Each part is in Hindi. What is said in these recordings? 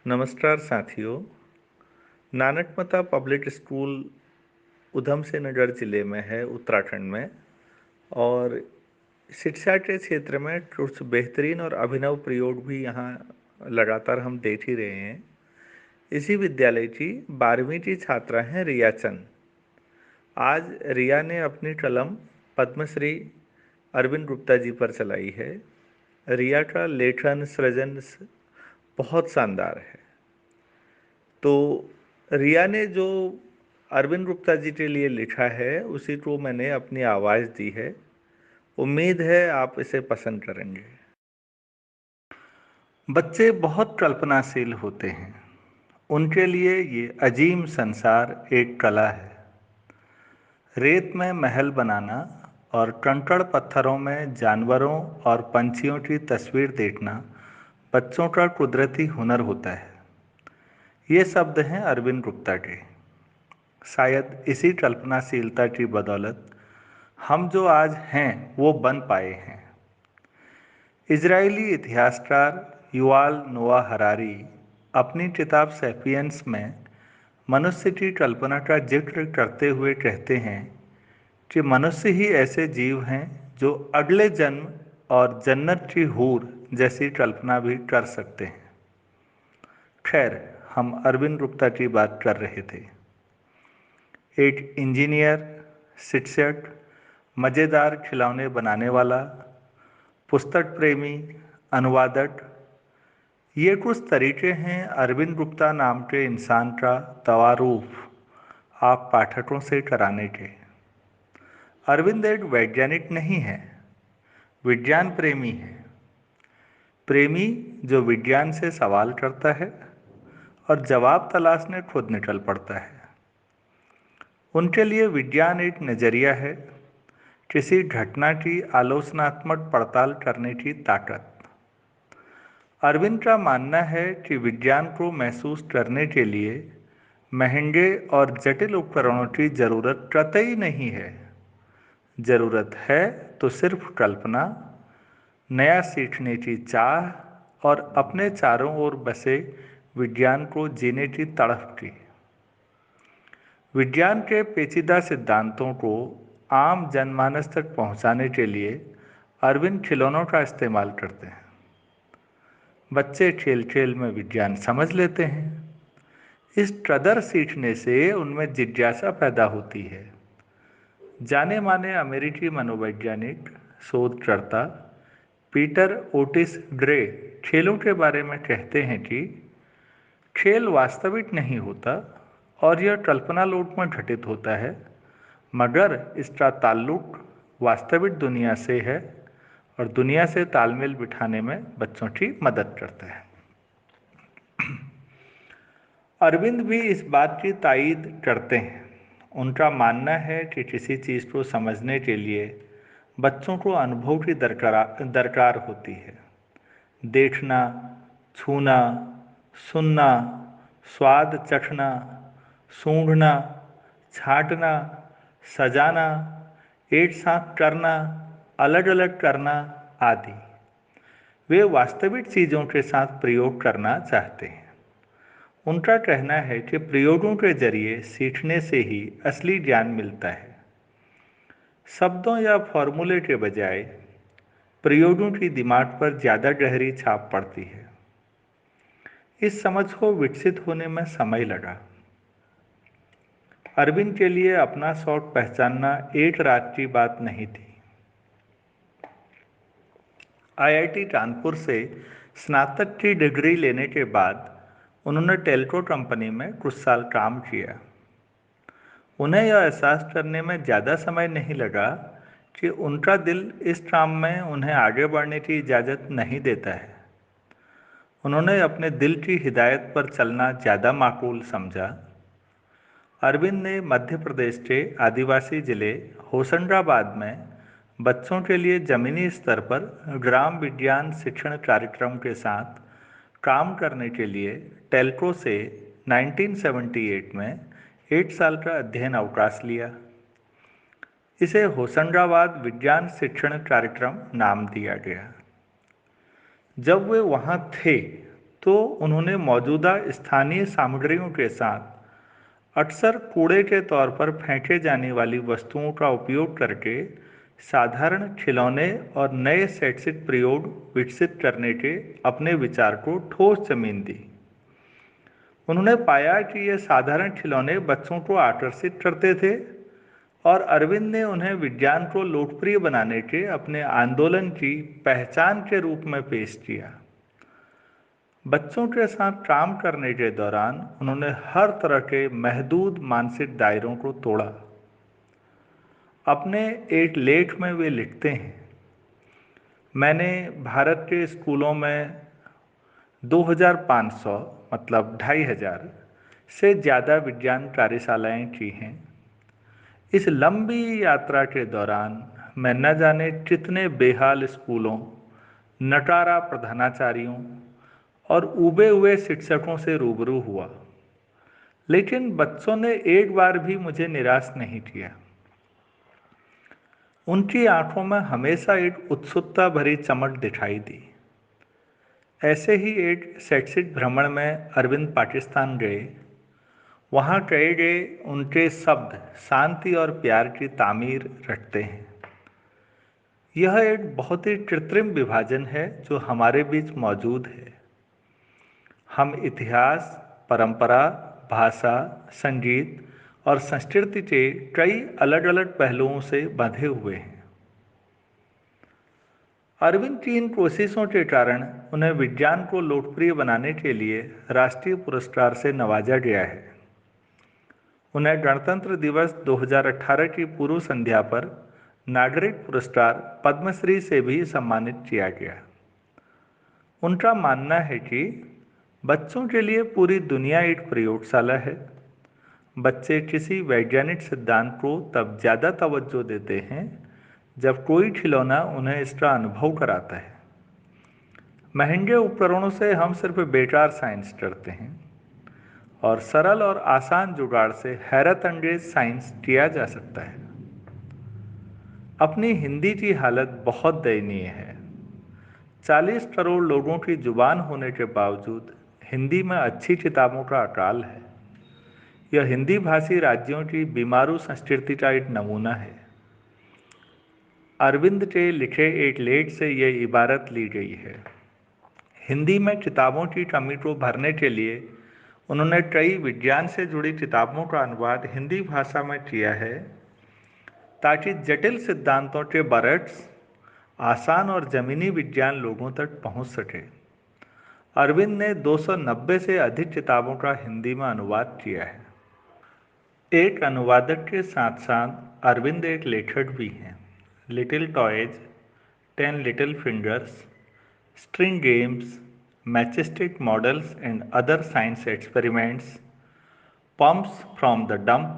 नमस्कार साथियों। नानकमता पब्लिक स्कूल उधम सिंह नगर ज़िले में है, उत्तराखंड में। और शिक्षा के क्षेत्र में कुछ बेहतरीन और अभिनव प्रयोग भी यहाँ लगातार हम देख ही रहे हैं। इसी विद्यालय की 12वीं की छात्रा हैं रिया चंद। आज रिया ने अपनी कलम पद्मश्री अरविंद गुप्ता जी पर चलाई है। रिया का लेखन सृजन बहुत शानदार है। तो रिया ने जो अरविंद गुप्ता जी के लिए लिखा है उसी को मैंने अपनी आवाज़ दी है। उम्मीद है आप इसे पसंद करेंगे। बच्चे बहुत कल्पनाशील होते हैं। उनके लिए ये अजीम संसार एक कला है। रेत में महल बनाना और कंकड़ पत्थरों में जानवरों और पंछियों की तस्वीर देखना बच्चों का कुदरती हुनर होता है। ये शब्द हैं अरविंद गुप्ता के। शायद इसी कल्पनाशीलता की बदौलत हम जो आज हैं वो बन पाए हैं। इजरायली इतिहासकार युवाल नोआ हरारी अपनी किताब सैपियंस में मनुष्य की कल्पना का जिक्र करते हुए कहते हैं कि मनुष्य ही ऐसे जीव हैं जो अगले जन्म और जन्नत की हूर जैसी कल्पना भी कर सकते हैं। खैर, हम अरविंद गुप्ता की बात कर रहे थे। एक इंजीनियर, शिक्षक, मज़ेदार खिलौने बनाने वाला, पुस्तक प्रेमी, अनुवादक, ये कुछ तरीके हैं अरविंद गुप्ता नाम के इंसान का तवारूफ आप पाठकों से कराने के। अरविंद एक वैज्ञानिक नहीं है, विज्ञान प्रेमी है। प्रेमी जो विज्ञान से सवाल करता है और जवाब तलाशने खुद निकल पड़ता है। उनके लिए विज्ञान एक नज़रिया है, किसी घटना की आलोचनात्मक पड़ताल करने की ताकत। अरविंद का मानना है कि विज्ञान को महसूस करने के लिए महंगे और जटिल उपकरणों की जरूरत कतई नहीं है। जरूरत है तो सिर्फ कल्पना, नया सीखने की चाह और अपने चारों ओर बसे विज्ञान को जीने की तड़फ की। विज्ञान के पेचीदा सिद्धांतों को आम जनमानस तक पहुंचाने के लिए अरविंद खिलौनों का इस्तेमाल करते हैं। बच्चे खेल खेल में विज्ञान समझ लेते हैं। इस कदर सीखने से उनमें जिज्ञासा पैदा होती है। जाने माने अमेरिकी मनोवैज्ञानिक शोधकर्ता पीटर ओटिस ग्रे खेलों के बारे में कहते हैं कि खेल वास्तविक नहीं होता और यह कल्पना लोक में घटित होता है, मगर इसका ताल्लुक वास्तविक दुनिया से है और दुनिया से तालमेल बिठाने में बच्चों की मदद करता है। अरविंद भी इस बात की तायीद करते हैं। उनका मानना है कि किसी चीज़ को समझने के लिए बच्चों को अनुभव की दरकार होती है। देखना, छूना, सुनना, स्वाद चखना, सूंघना, छांटना, सजाना, एक साथ करना, अलग अलग करना आदि। वे वास्तविक चीज़ों के साथ प्रयोग करना चाहते हैं। उनका कहना है कि प्रयोगों के जरिए सीखने से ही असली ज्ञान मिलता है। शब्दों या फॉर्मूले के बजाय प्रयोगों की दिमाग पर ज़्यादा गहरी छाप पड़ती है। इस समझ को विकसित होने में समय लगा। अरविंद के लिए अपना शौक पहचानना एक रात की बात नहीं थी। आईआईटी कानपुर से स्नातक की डिग्री लेने के बाद उन्होंने टेल्को कंपनी में कुछ साल काम किया। उन्हें यह एहसास करने में ज़्यादा समय नहीं लगा कि उनका दिल इस काम में उन्हें आगे बढ़ने की इजाज़त नहीं देता है। उन्होंने अपने दिल की हिदायत पर चलना ज़्यादा माकूल समझा। अरविंद ने मध्य प्रदेश के आदिवासी जिले होशंगाबाद में बच्चों के लिए ज़मीनी स्तर पर ग्राम विज्ञान शिक्षण कार्यक्रम के साथ काम करने के लिए टेल्को से 1978 में 1 साल का अध्ययन अवकाश लिया। इसे होशंगाबाद विज्ञान शिक्षण कार्यक्रम नाम दिया गया। जब वे वहाँ थे तो उन्होंने मौजूदा स्थानीय सामग्रियों के साथ अक्सर कूड़े के तौर पर फेंके जाने वाली वस्तुओं का उपयोग करके साधारण खिलौने और नए शैक्षिक प्रयोग विकसित करने के अपने विचार को ठोस जमीन दी। उन्होंने पाया कि ये साधारण खिलौने बच्चों को आकर्षित करते थे और अरविंद ने उन्हें विज्ञान को लोकप्रिय बनाने के अपने आंदोलन की पहचान के रूप में पेश किया। बच्चों के साथ काम करने के दौरान उन्होंने हर तरह के महदूद मानसिक दायरों को तोड़ा। अपने एक लेख में वे लिखते हैं, मैंने भारत के स्कूलों में 2500 मतलब 2500 से ज़्यादा विज्ञान कार्यशालाएं की हैं। इस लंबी यात्रा के दौरान मैं न जाने कितने बेहाल स्कूलों, नकारा प्रधानाचार्यों और ऊबे हुए शिक्षकों से रूबरू हुआ, लेकिन बच्चों ने एक बार भी मुझे निराश नहीं किया। उनकी आंखों में हमेशा एक उत्सुकता भरी चमक दिखाई दी। ऐसे ही एक शैक्षिक भ्रमण में अरविंद पाकिस्तान गए। वहाँ कहे गए उनके शब्द शांति और प्यार की तामीर रखते हैं। यह एक बहुत ही कृत्रिम विभाजन है जो हमारे बीच मौजूद है। हम इतिहास, परंपरा, भाषा, संगीत और संस्कृति के कई अलग अलग पहलुओं से बंधे हुए हैं। अरविंद की इन कोशिशों के कारण उन्हें विज्ञान को लोकप्रिय बनाने के लिए राष्ट्रीय पुरस्कार से नवाजा गया है। उन्हें गणतंत्र दिवस 2018 की पूर्व संध्या पर नागरिक पुरस्कार पद्मश्री से भी सम्मानित किया गया। उनका मानना है कि बच्चों के लिए पूरी दुनिया एक प्रयोगशाला है। बच्चे किसी वैज्ञानिक सिद्धांत को तब ज़्यादा तवज्जो देते हैं जब कोई खिलौना उन्हें इसका अनुभव कराता है। महंगे उपकरणों से हम सिर्फ बेकार साइंस करते हैं और सरल और आसान जुगाड़ से हैरत अंगेज साइंस किया जा सकता है। अपनी हिंदी की हालत बहुत दयनीय है। 40 करोड़ लोगों की जुबान होने के बावजूद हिंदी में अच्छी किताबों का अकाल है। यह हिंदी भाषी राज्यों की बीमारू संस्कृति का एक नमूना है। अरविंद के लिखे एक लेख से यह इबारत ली गई है। हिंदी में किताबों की कमी को भरने के लिए उन्होंने कई विज्ञान से जुड़ी किताबों का अनुवाद हिंदी भाषा में किया है ताकि जटिल सिद्धांतों के बरट्स आसान और ज़मीनी विज्ञान लोगों तक पहुंच सके। अरविंद ने 290 से अधिक किताबों का हिंदी में अनुवाद किया है। एक अनुवादक के साथ साथ अरविंद एक लेखक भी हैं। Little toys, 10 little fingers, string games, matchstick models and other science experiments, pumps from the dump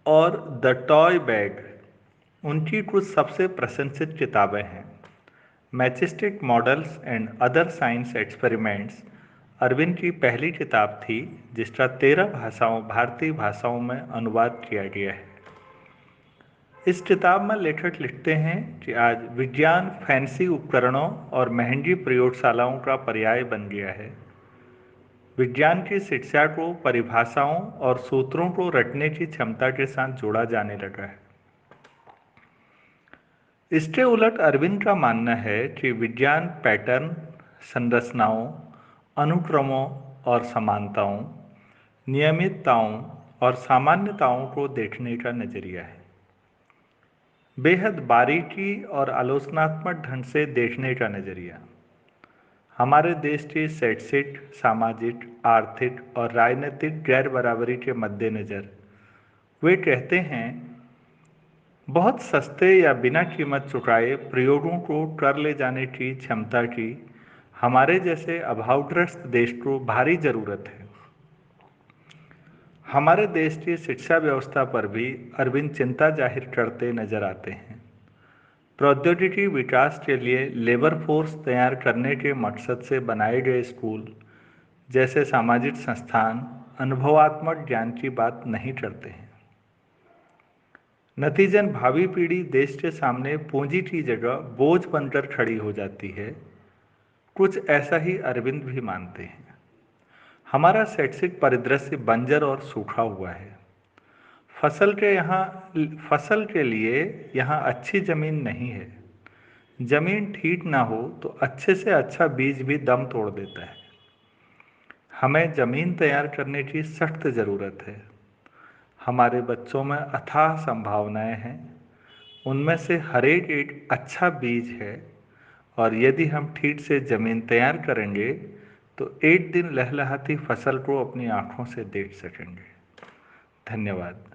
और द टॉय बैग उनकी कुछ सबसे प्रशंसित किताबें हैं। Matchstick models and other science experiments Arvind की पहली किताब थी जिसका 13 भारतीय भाषाओं में अनुवाद किया गया है। इस किताब में लेखक लिखते हैं कि आज विज्ञान फैंसी उपकरणों और महंगी प्रयोगशालाओं का पर्याय बन गया है। विज्ञान की शिक्षा को परिभाषाओं और सूत्रों को रटने की क्षमता के साथ जोड़ा जाने लगा है। इसके उलट अरविंद का मानना है कि विज्ञान पैटर्न, संरचनाओं, अनुक्रमों और समानताओं, नियमितताओं और सामान्यताओं को देखने का नजरिया है। बेहद बारीकी और आलोचनात्मक ढंग से देखने का नजरिया। हमारे देश की शैक्षिक, सामाजिक, आर्थिक और राजनीतिक गैर बराबरी के मद्देनज़र वे कहते हैं, बहुत सस्ते या बिना कीमत चुकाए प्रयोगों को कर ले जाने की क्षमता की हमारे जैसे अभावग्रस्त देश को भारी जरूरत है। हमारे देश की शिक्षा व्यवस्था पर भी अरविंद चिंता जाहिर करते नजर आते हैं। प्रौद्योगिकी विकास के लिए लेबर फोर्स तैयार करने के मकसद से बनाए गए स्कूल जैसे सामाजिक संस्थान अनुभवात्मक ज्ञान की बात नहीं करते हैं। नतीजन भावी पीढ़ी देश के सामने पूंजी की जगह बोझ बनकर खड़ी हो जाती है। कुछ ऐसा ही अरविंद भी मानते हैं। हमारा शैक्षिक परिदृश्य बंजर और सूखा हुआ है। फसल के लिए यहाँ अच्छी जमीन नहीं है। जमीन ठीक ना हो तो अच्छे से अच्छा बीज भी दम तोड़ देता है। हमें जमीन तैयार करने की सख्त ज़रूरत है। हमारे बच्चों में अथाह संभावनाएं हैं। उनमें से हर एक अच्छा बीज है, और यदि हम ठीक से जमीन तैयार करेंगे तो एक दिन लहलहाती फसल को अपनी आंखों से देख सकेंगे। धन्यवाद।